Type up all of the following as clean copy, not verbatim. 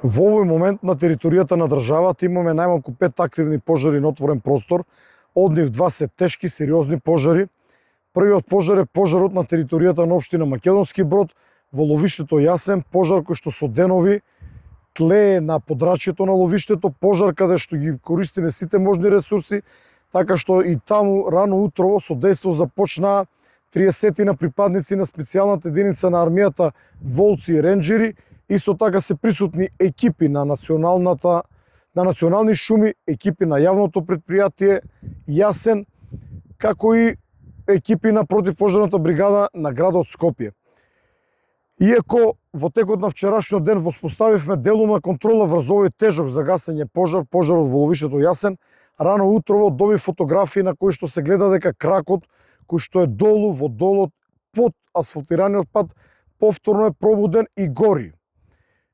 Во овој момент на територијата на државата имаме најмалку 5 активни пожари на отворен простор. Од нив 2 се тешки, сериозни пожари. Првиот пожар е пожарот на територијата на општина Македонски Брод во ловиштето Јасен, пожар кој што со денови тлее на подрачјето на ловиштето, пожар каде што ги користиме сите можни ресурси, така што и таму рано утрово со дејство започнаа 30 на припадници на специјалната единица на армијата волци и ренџери. Исто така се присутни екипи на национални шуми, екипи на јавното предпријатие Јасен, како и екипи на противпожарната бригада на градот Скопје. Иако во текот на вчерашниот ден воспоставивме делумна контрола врз овој тежок за гасење пожарот во ловиштето Јасен, рано утрово доби фотографии на кои што се гледа дека кракот кој што е долу во долот под асфалтираниот пат повторно е пробуден и гори.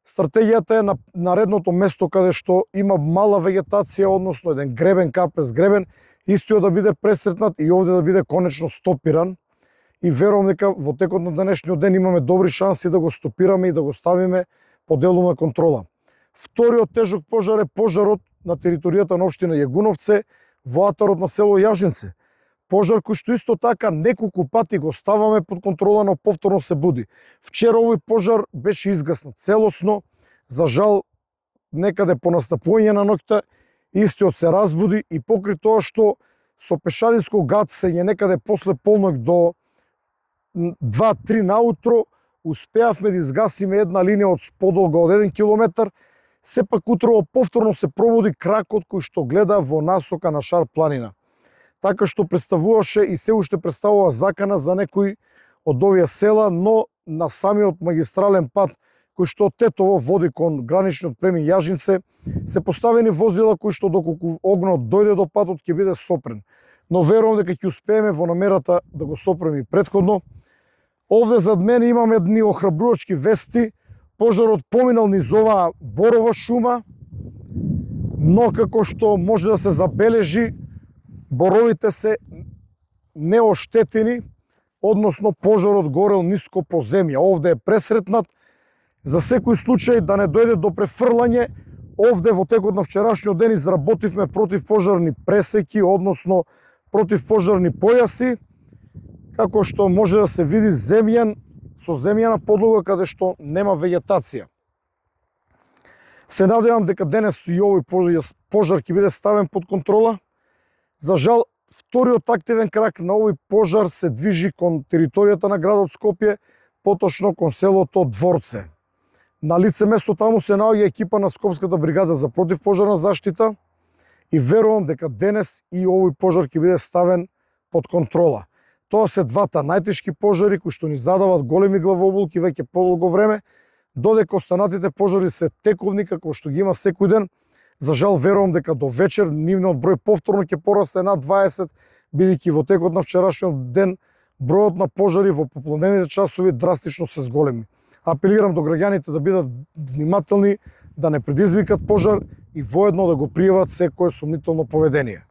Стратегијата е на наредното место каде што има мала вегетација, односно еден гребен, кап през гребен, истиот да биде пресретнат и овде да биде конечно стопиран. И верувам дека во текот на денешниот ден имаме добри шанси да го стопираме и да го ставиме под делумна контрола. Вториот тежок пожар е пожарот на територијата на општина Јагуновце во атарот на село Јажинце. Пожар кој што исто така неколку пати го ставаме под контрола, но повторно се буди. Вчера овој пожар беше изгаснат целосно, за жал некаде по настапување на ноќта истиот се разбуди и покри тоа што со пешадинско гасење некаде после полноќ до 2-3 наутро успеавме да изгасиме една линија од подолга од 1 километар. Сепак утрово повторно се пробуди кракот кој што гледа во насока на Шар планина. Така што представуваше и се уште представува закана за некои од овие села, но на самиот магистрален пат кој што од Тетово води кон граничниот премин Јажинце се поставени возила кои што доколку огнот дојде до патот ќе биде сопрен. Но верувам дека ќе успееме во намерата да го сопреме и претходно. Овде зад мене имаме едни охрабрувачки вести. Пожарот поминал низ оваа борова шума, но како што може да се забележи, боровите се неоштетени, односно пожарот горел ниско по земја. Овде е пресретнат. За секој случај да не дојде до префрлање, овде во текот на вчерашниот ден изработивме противпожарни пресеки, односно противпожарни појаси, како што може да се види со земјана подлога каде што нема вегетација. Се надевам дека денес и овој пожар ќе биде ставен под контрола. За жал, вториот активен крак на овој пожар се движи кон територијата на градот Скопје, поточно кон селото Дворце. На лице место таму се наоѓа екипа на Скопската бригада за противпожарна заштита и верувам дека денес и овој пожар ќе биде ставен под контрола. Тоа се двата најтешки пожари кои што ни задават големи главоболки веќе подолго време, додека останатите пожари се тековни како што ги има секој ден. За жал верувам дека до вечер нивниот број повторно ќе порасте над 20, бидејќи во текот на вчерашниот ден бројот на пожари во попладневните часови драстично се зголеми. Апелирам до граѓаните да бидат внимателни, да не предизвикат пожар и воедно да го пријават секое сумнително поведение.